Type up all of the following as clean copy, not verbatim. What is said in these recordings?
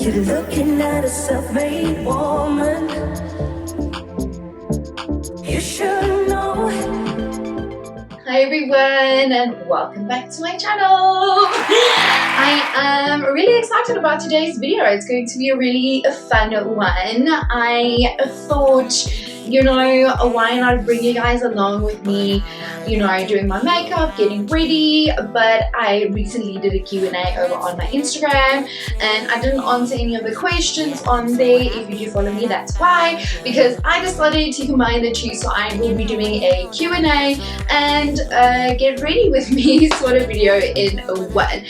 You're looking at a self-made woman. You should know. Hi everyone, and welcome back to my channel. I am really excited about today's video. It's going to be a really fun one. I thought, you know, why not bring you guys along with me, you know, doing my makeup, getting ready. But I recently did a Q&A over on my Instagram and I didn't answer any of the questions on there. If you do follow me, that's why, because I decided to combine the two. So I will be doing a Q&A and get ready with me sort of video in one.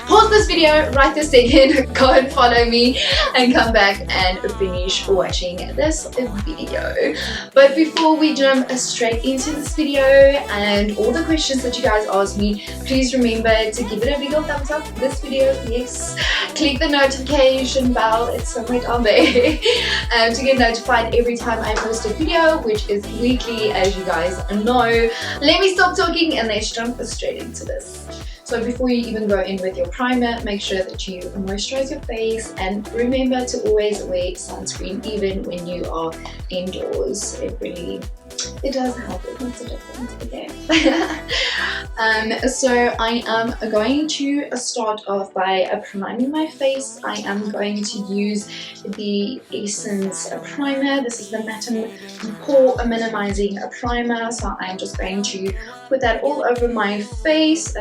Pause this video right this second, go and follow me and come back and finish watching this video. But before we jump straight into this video and all the questions that you guys asked me, please remember to give it a big old thumbs up for this video. Yes, click the notification bell, it's somewhere down there, to get notified every time I post a video, which is weekly, as you guys know. Let me stop talking and let's jump straight into this. So before you even go in with your primer, make sure that you moisturize your face and remember to always wear sunscreen even when you are indoors. It does help, it makes a difference, okay? So I am going to start off by priming my face. I am going to use the Essence primer. This is the Matte Pore Minimizing Primer. So I'm just going to put that all over my face.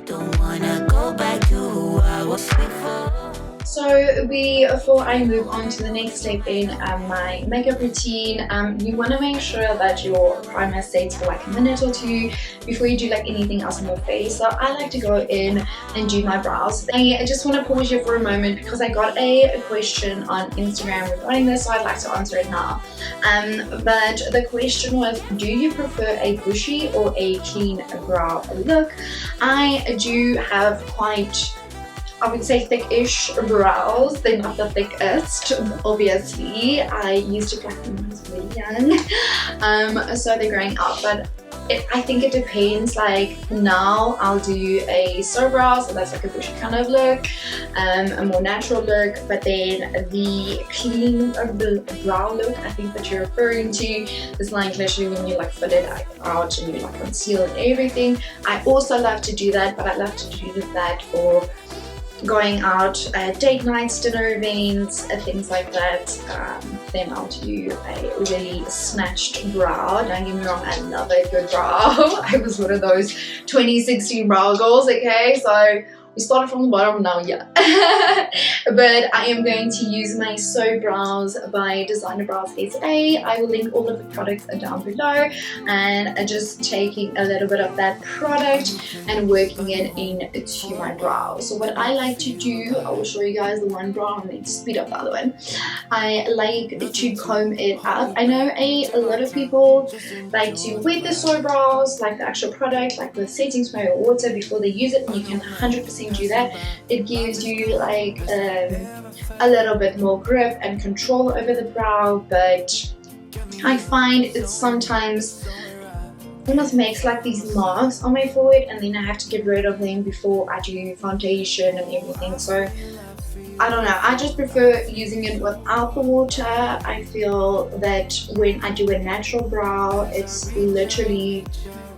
Don't wanna go back to who I was before. So before I move on to the next step in my makeup routine, you want to make sure that your primer stays for like a minute or two before you do like anything else on your face. So I like to go in and do my brows. I just want to pause here for a moment because I got a question on Instagram regarding this, so I'd like to answer it now. But the question was, do you prefer a bushy or a clean brow look? I do have quite, I would say, thick-ish brows. They're not the thickest, obviously. I used to black them when I was really young, so they're growing out. But I think it depends. Like now, I'll do a slow brow, so that's like a bushy kind of look, a more natural look. But then the clean brow look, I think that you're referring to, is like literally when you like fill it out and you like conceal and everything. I also love to do that, but I love to do that for going out, date nights, dinner events, things like that. Then I'll do a really snatched brow. Don't get me wrong, I love a good brow. I was one of those 2016 brow girls, okay? So we started from the bottom now, yeah. But I am going to use my So Brows by Designer Brows SA. I will link all of the products down below, and just taking a little bit of that product and working it into my brows. So what I like to do, I will show you guys the one brow. I'm going to speed up the other one. I like to comb it up. I know a lot of people like to wet the So Brows, like the actual product, like the setting spray or water before they use it, and you can 100% do that. It gives you like a little bit more grip and control over the brow, but I find it sometimes almost makes like these marks on my forehead, and then I have to get rid of them before I do foundation and everything. So I don't know, I just prefer using it without the water. I feel that when I do a natural brow, it's literally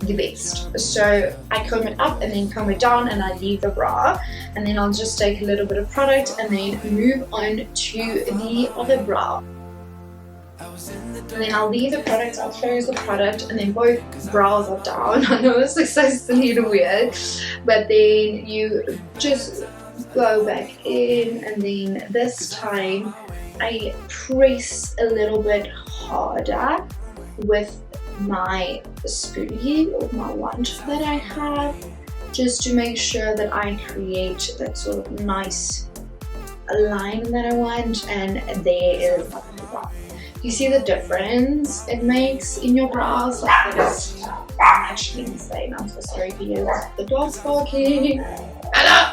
the best. So I comb it up and then comb it down and I leave the brow, and then I'll just take a little bit of product and then move on to the other brow. And then I'll leave the product, I'll close the product, and then both brows are down. I know this looks so silly and weird, but then you just go back in, and then this time I press a little bit harder with my spoolie or my wand that I have, just to make sure that I create that sort of nice line that I want. And there is my brow. You see the difference it makes in your brows? Like that is actually insane. I'm so sorry to hear the dog's barking. Hello!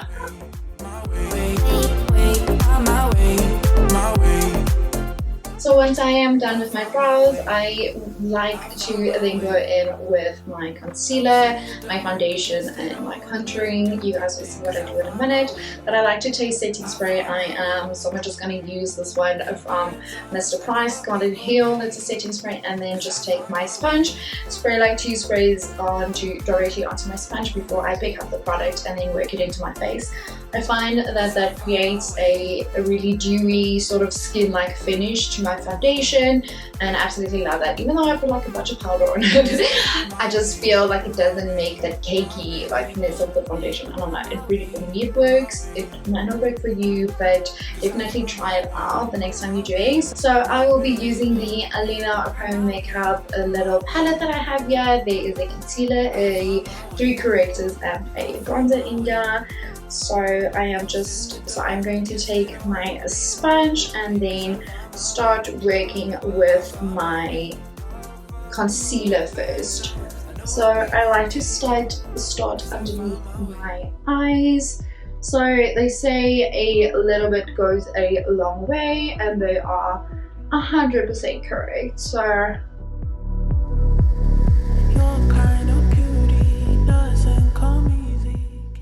So once I am done with my brows, I like to then go in with my concealer, my foundation, and my contouring. You guys will see what I do in a minute. But I like to take setting spray. So I'm just going to use this one from Mr. Price, Garden Hill. It's a setting spray, and then just take my sponge, spray like 2 sprays directly onto my sponge before I pick up the product and then work it into my face. I find that creates a really dewy sort of skin-like finish to my foundation, and I absolutely love that. Even though I put like a bunch of powder on it, I just feel like it doesn't make that cakey likeness of the foundation. I don't know, it really, for me it works. It might not work for you, but definitely try it out the next time you're doing. So I will be using the Alina Pro Makeup little palette that I have here. There is a concealer, 3 correctors, and a bronzer in here. So I'm going to take my sponge and then start working with my concealer first. So I like to start underneath my eyes. So they say a little bit goes a long way, and they are 100% correct. So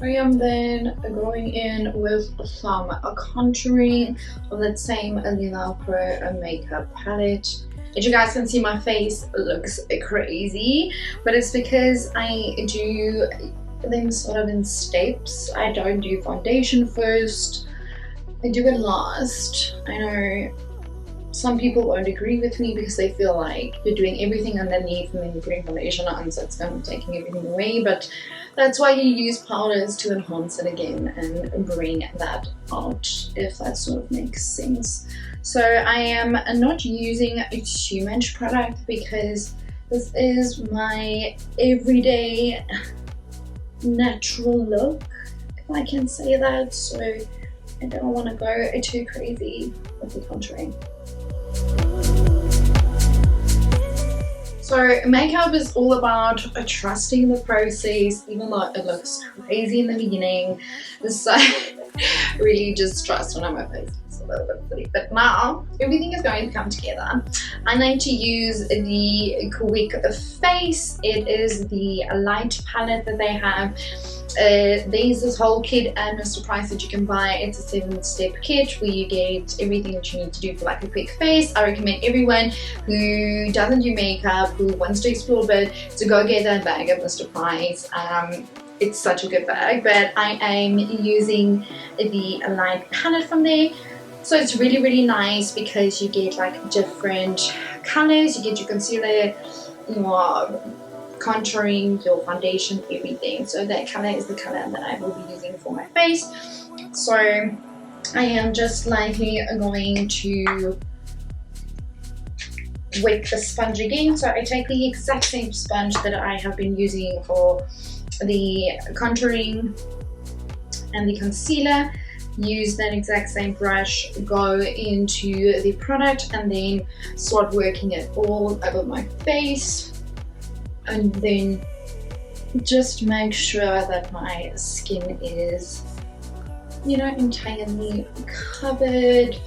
I am then going in with some contouring of that same Alina Pro Makeup palette. As you guys can see, my face looks crazy, but it's because I do them sort of in steps. I don't do foundation first, I do it last. I know some people won't agree with me because they feel like you're doing everything underneath and then you're putting foundation on, so it's kind of taking everything away. But that's why you use powders, to enhance it again and bring that out, if that sort of makes sense. So I am not using too much product because this is my everyday natural look, if I can say that. So I don't want to go too crazy with the contouring. So makeup is all about trusting the process, even though it looks crazy in the beginning. So really just trust when I'm my face. It's a little bit silly, but now everything is going to come together. I like to use the Quick Face. It is the light palette that they have. There's this whole kit at Mr. Price that you can buy. It's a 7-step kit where you get everything that you need to do for like a quick face. I recommend everyone who doesn't do makeup, who wants to explore a bit, to go get that bag at Mr. Price. It's such a good bag, but I am using the light palette from there. So it's really, really nice because you get like different colors. You get your concealer, your contouring, your foundation, everything. So that color is the color that I will be using for my face. So I am just lightly going to wet the sponge again. So I take the exact same sponge that I have been using for the contouring and the concealer. Use that exact same brush, go into the product, and then start working it all over my face. And then just make sure that my skin is, you know, entirely covered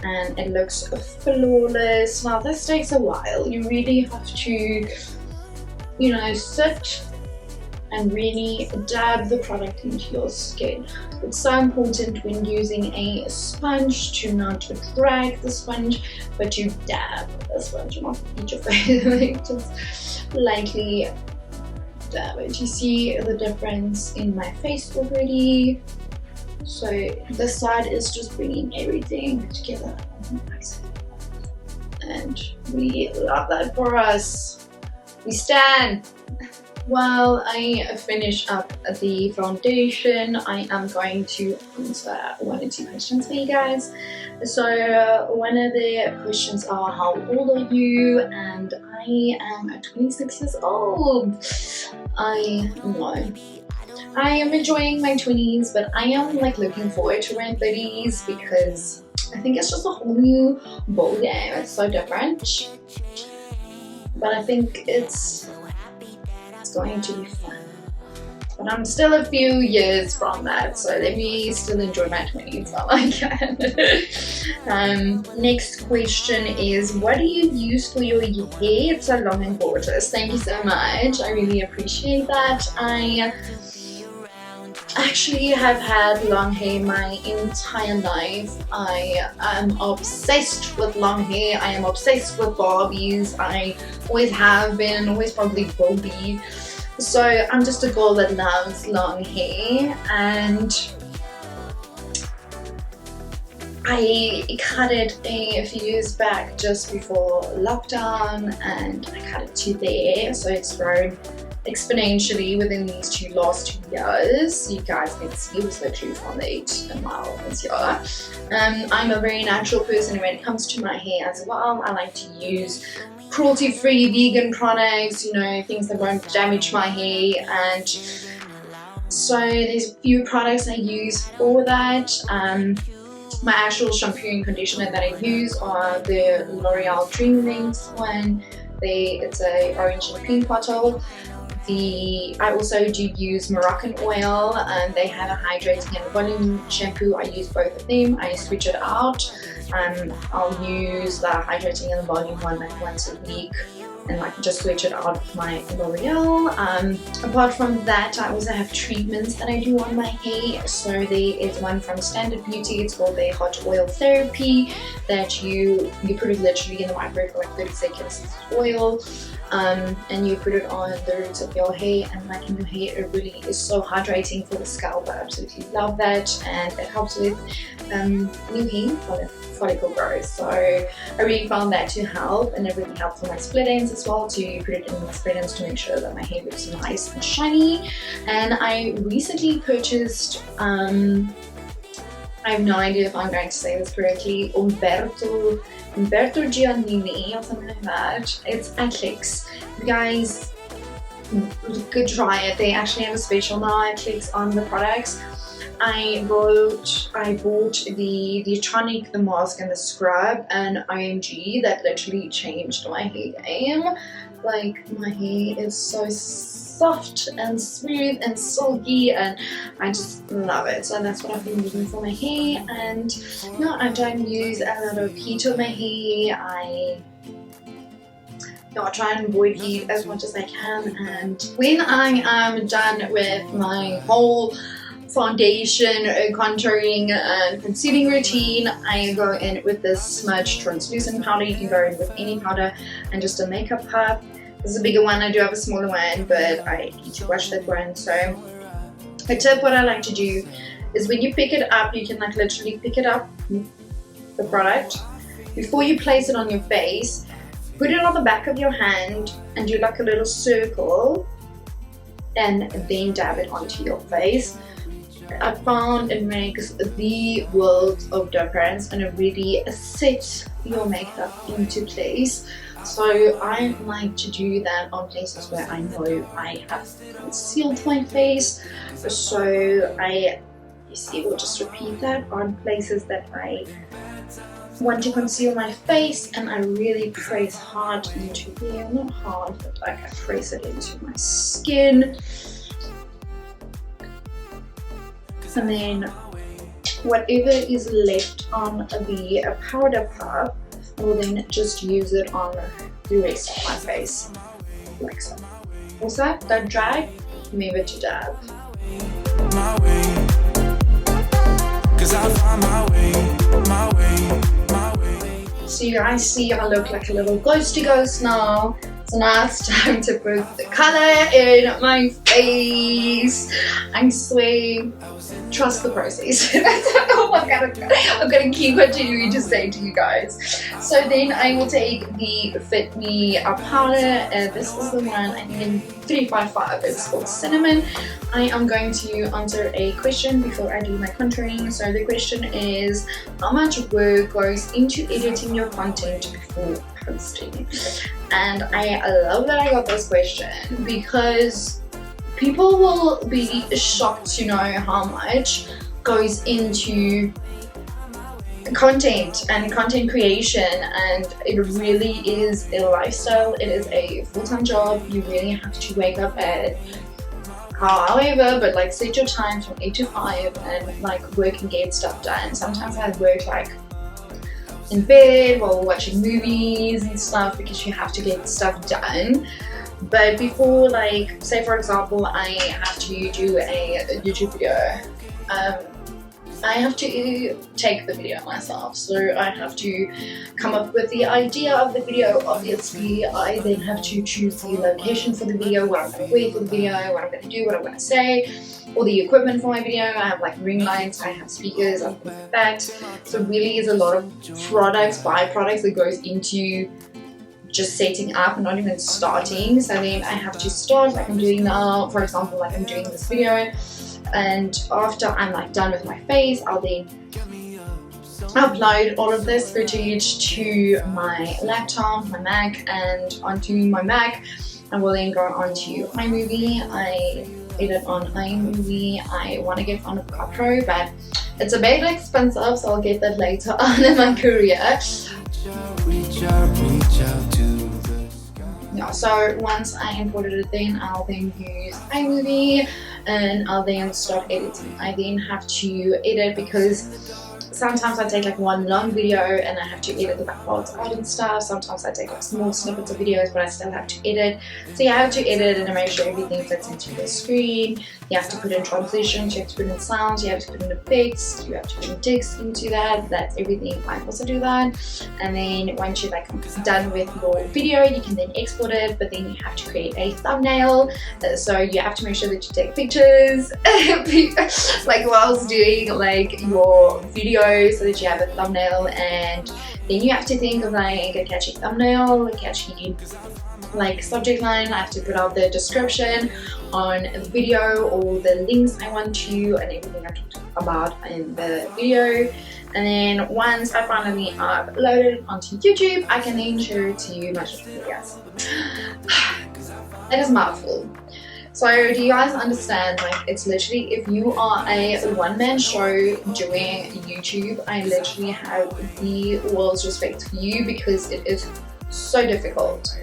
and it looks flawless. Now this takes a while. You really have to, you know, sit and really dab the product into your skin. It's so important when using a sponge to not drag the sponge, but you dab the sponge, not eat your face. Just lightly dab it. You see the difference in my face already. So this side is just bringing everything together, and we love that for us. We stand. While I finish up the foundation, I am going to answer 1 or 2 questions for you guys. So one of the questions are, how old are you? And I am 26 years old. I know. I am enjoying my 20s, but I am like looking forward to my 30s because I think it's just a whole new ball game. It's so different. But I think it's going to be fun. but I'm still a few years from that, so let me still enjoy my 20s while I can. Next question is, what do you use for your hair? It's so long and gorgeous. Thank you so much. I really appreciate that. I actually have had long hair my entire life. I am obsessed with long hair. I am obsessed with Barbies. I always have been, always probably will be. So I'm just a girl that loves long hair, and I cut it a few years back just before lockdown, and I cut it to there, so it's grown exponentially within these last 2 years. You guys can see it was literally from the 8 mile this year. I'm a very natural person when it comes to my hair as well. I like to use cruelty-free vegan products, you know, things that won't damage my hair, and so there's a few products I use for that. My actual shampoo and conditioner that I use are the L'Oreal Dream Links one. It's a orange and pink bottle. I also do use Moroccan oil, and they have a hydrating and volume shampoo. I use both of them. I switch it out. I'll use the hydrating and the volume one like once a week, and like just switch it out with my L'Oreal. Apart from that, I also have treatments that I do on my hair. So there is one from Standard Beauty. It's called the hot oil therapy, that you put it literally in the microwave for like 30 seconds. It's oil. And you put it on the roots of your hair, and like in your hair, it really is so hydrating for the scalp. I absolutely love that, and it helps with new hair follicle growth. So I really found that to help, and it really helps for my split ends as well, to put it in my split ends to make sure that my hair looks nice and shiny. And I recently purchased I have no idea if I'm going to say this correctly, Umberto Giannini or something like that. It's at Clicks. You guys could try it. They actually have a special now at Clicks on the products. I bought the tonic, the mask, and the scrub, and IMG that literally changed my hair game. Like, my hair is so soft and smooth and silky, and I just love it. So that's what I've been using for my hair. And no, I don't use a lot of heat on my hair. I try and avoid heat as much as I can. And when I am done with my whole foundation, contouring and concealing routine, I go in with this smudge translucent powder. You can go in with any powder, and just a makeup puff. This is a bigger one. I do have a smaller one, but I need to wash that one. So a tip, what I like to do is when you pick it up, you can like literally pick it up, the product, before you place it on your face, put it on the back of your hand and do like a little circle, and then dab it onto your face. I found it makes the world of difference, and it really sets your makeup into place. So I like to do that on places where I know I have concealed my face. So you see, we'll just repeat that on places that I want to conceal my face, and I really press hard into here. Not hard, but like I press it into my skin. And then whatever is left on the powder puff, I will then just use it on the rest of my face, like so. Also, don't drag, remember to dab. My way, 'cause I find my way. So you guys see I look like a little ghosty ghost now. So now it's time to put the color in my face. I swear, trust the process. I'm gonna keep continuing to say to you guys. So then I will take the Fit Me powder. This is the one, I think in 355. It's called Cinnamon. I am going to answer a question before I do my contouring. So the question is, how much work goes into editing your content before posting? And I love that I got this question, because people will be shocked to know how much goes into content and content creation, and it really is a lifestyle. It is a full-time job. You really have to wake up at However, but like set your times from 8 to 5 and like work and get stuff done. Sometimes I work like in bed while watching movies and stuff because you have to get stuff done. But before, like, say for example, I have to do a YouTube video, I have to take the video myself. So I have to come up with the idea of the video. Obviously, I then have to choose the location for the video, what I'm going to wear for the video, what I'm going to do, what I'm going to say, all the equipment for my video. I have like ring lights, I have speakers, I have that. So really is a lot of products, byproducts that goes into just setting up, not even starting. So then I have to start like I'm doing now. For example, like I'm doing this video, and after I'm like done with my face, I'll then upload all of this footage to my laptop, my Mac, and onto my Mac I will then go onto iMovie. I edit on iMovie. I want to get Final Cut Pro, but it's a bit expensive, so I'll get that later on in my career. Yeah, so once I imported it, then I'll then use iMovie and I'll then start editing. I then have to edit because sometimes I take like one long video and I have to edit the back parts out and stuff. Sometimes I take like small snippets of videos, but I still have to edit. So you have to edit and make sure everything fits into the screen. You have to put in transitions, you have to put in sounds, you have to put in effects, you have to put in text into that. That's everything. I also do that. And then once you're like done with your video, you can then export it, but then you have to create a thumbnail. So you have to make sure that you take pictures like whilst doing like your video, so that you have a thumbnail. And then you have to think of like a catchy thumbnail, a catchy like subject line. I have to put out the description on the video, all the links I want to, and everything I talked about in the video. And then once I finally upload it onto YouTube, I can then share it to my social medias. That is a mouthful. So do you guys understand, like it's literally, if you are a one-man show doing YouTube, I literally have the world's respect for you because it is so difficult.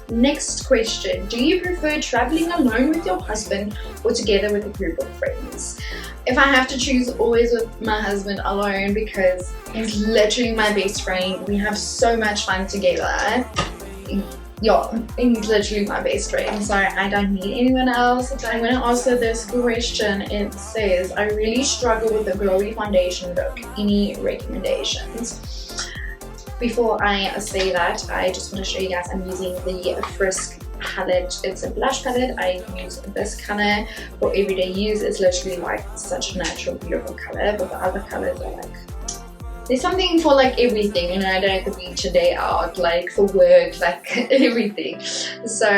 Next question, do you prefer traveling alone with your husband or together with a group of friends? If I have to choose, always with my husband alone, because he's literally my best friend. We have so much fun together. Yeah, he's literally my best friend, so I don't need anyone else. I'm going to answer this question. It says, I really struggle with the glowy foundation look. Any recommendations? Before I say that, I just want to show you guys I'm using the Frisk palette. It's a blush palette. I use this color for everyday use. It's literally like such a natural, beautiful color, but the other colors are like, there's something for like everything, you know, day at the beach, a day out, like for work, like everything. So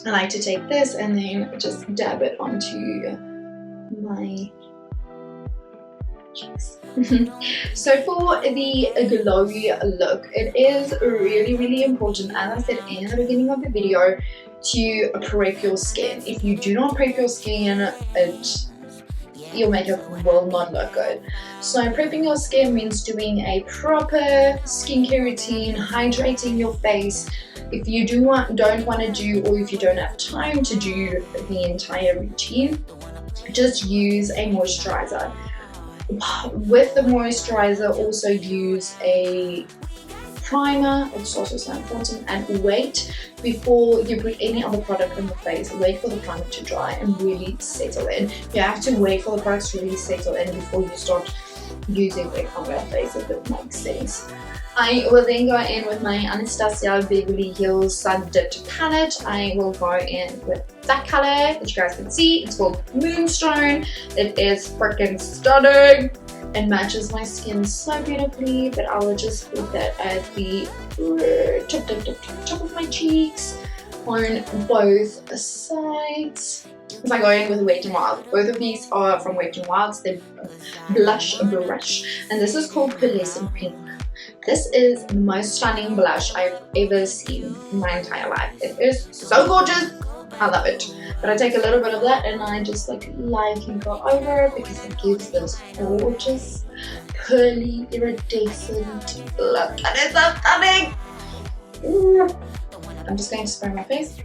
I like to take this and then just dab it onto my cheeks. So for the glowy look, it is really important, as I said in the beginning of the video, to prep your skin. If you do not prep your skin, your makeup will not look good. So prepping your skin means doing a proper skincare routine, hydrating your face. If you don't want to do, or if you don't have time to do the entire routine, just use a moisturizer. With the moisturizer, also use a primer. It's also so important. And wait before you put any other product on the face. Wait for the primer to dry and really settle in. You have to wait for the products to really settle in before you start using it on your face, if it makes sense. I will then go in with my Anastasia Beverly Hills Sun Dipped palette. I will go in with that color that you guys can see. It's called Moonstone. It is freaking stunning and matches my skin so beautifully, but I will just put that at the top of my cheeks on both sides. If I go in with Wet n Wild, both of these are from Wet n Wild's, the blush brush, and this is called Pearlescent Pink. This is the most stunning blush I've ever seen in my entire life. It is so gorgeous. I love it. But I take a little bit of that and I just like lightly go over it because it gives this gorgeous, pearly, iridescent look. And it's so stunning. Ooh. I'm just going to spray my face.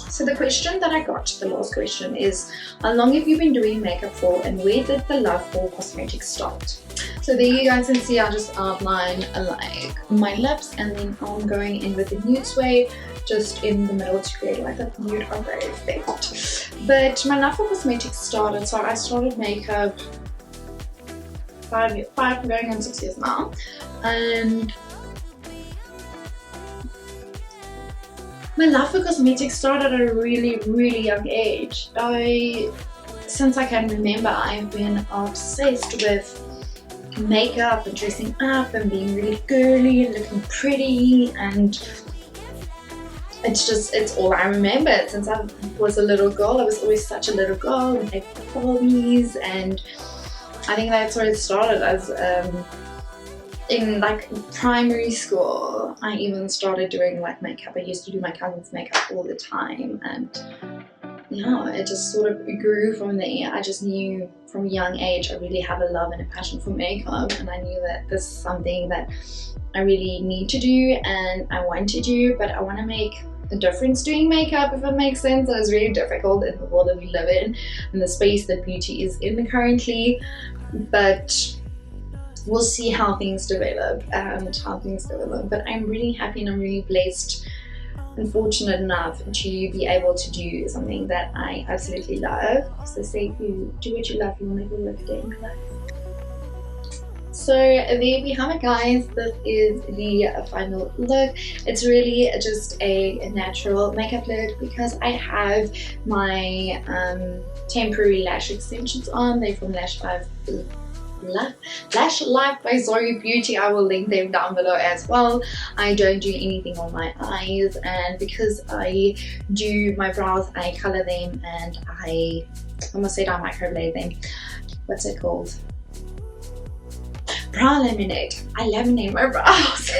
So the question that I got, the last question, is how long have you been doing makeup for, and where did the love for cosmetics start? So there you guys can see I just outline like my lips, and then I'm going in with the nude suede just in the middle to create like a nude ombre effect. But my love for cosmetics started, so I started makeup 5 going on 6 years now, and my love for cosmetics started at a really young age. Since I can remember, I've been obsessed with makeup and dressing up and being really girly and looking pretty, and it's all I remember. Since I was a little girl, I was always such a little girl with like Barbies, and I think that's where it started. As in like primary school, I even started doing like makeup. I used to do my cousin's makeup all the time, and yeah, it just sort of grew from there. I just knew from a young age I really have a love and a passion for makeup, and I knew that this is something that I really need to do and I want to do, but I want to make a difference doing makeup, if it makes sense. And it's really difficult in the world that we live in and the space that beauty is in currently, but we'll see how things develop but I'm really happy and I'm really blessed and fortunate enough to be able to do something that I absolutely love. So say if you do what you love, you'll never work a day in your life. So there we have it, guys. This is the final look. It's really just a natural makeup look because I have my temporary lash extensions on. They're from Lash Life by Zoe Beauty. I will link them down below as well. I don't do anything on my eyes, and because I do my brows, I color them, and I almost said I microblade them. What's it called? Brow laminate. I laminate my brows.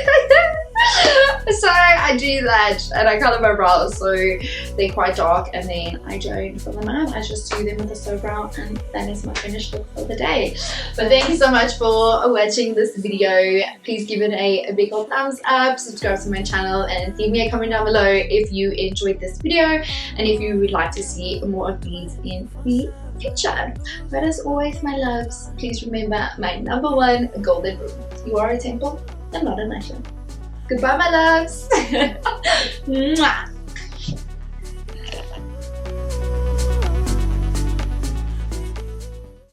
So I do that, and I color my brows so they're quite dark, and then I don't fill them out. I just do them with a slow brow, and that is my finished look for the day. But thank you so much for watching this video. Please give it a big old thumbs up, subscribe to my channel, and leave me a comment down below if you enjoyed this video and if you would like to see more of these in the future. But as always, my loves, please remember my #1 golden rule: you are a temple and not a nation. Goodbye, my loves. Mwah.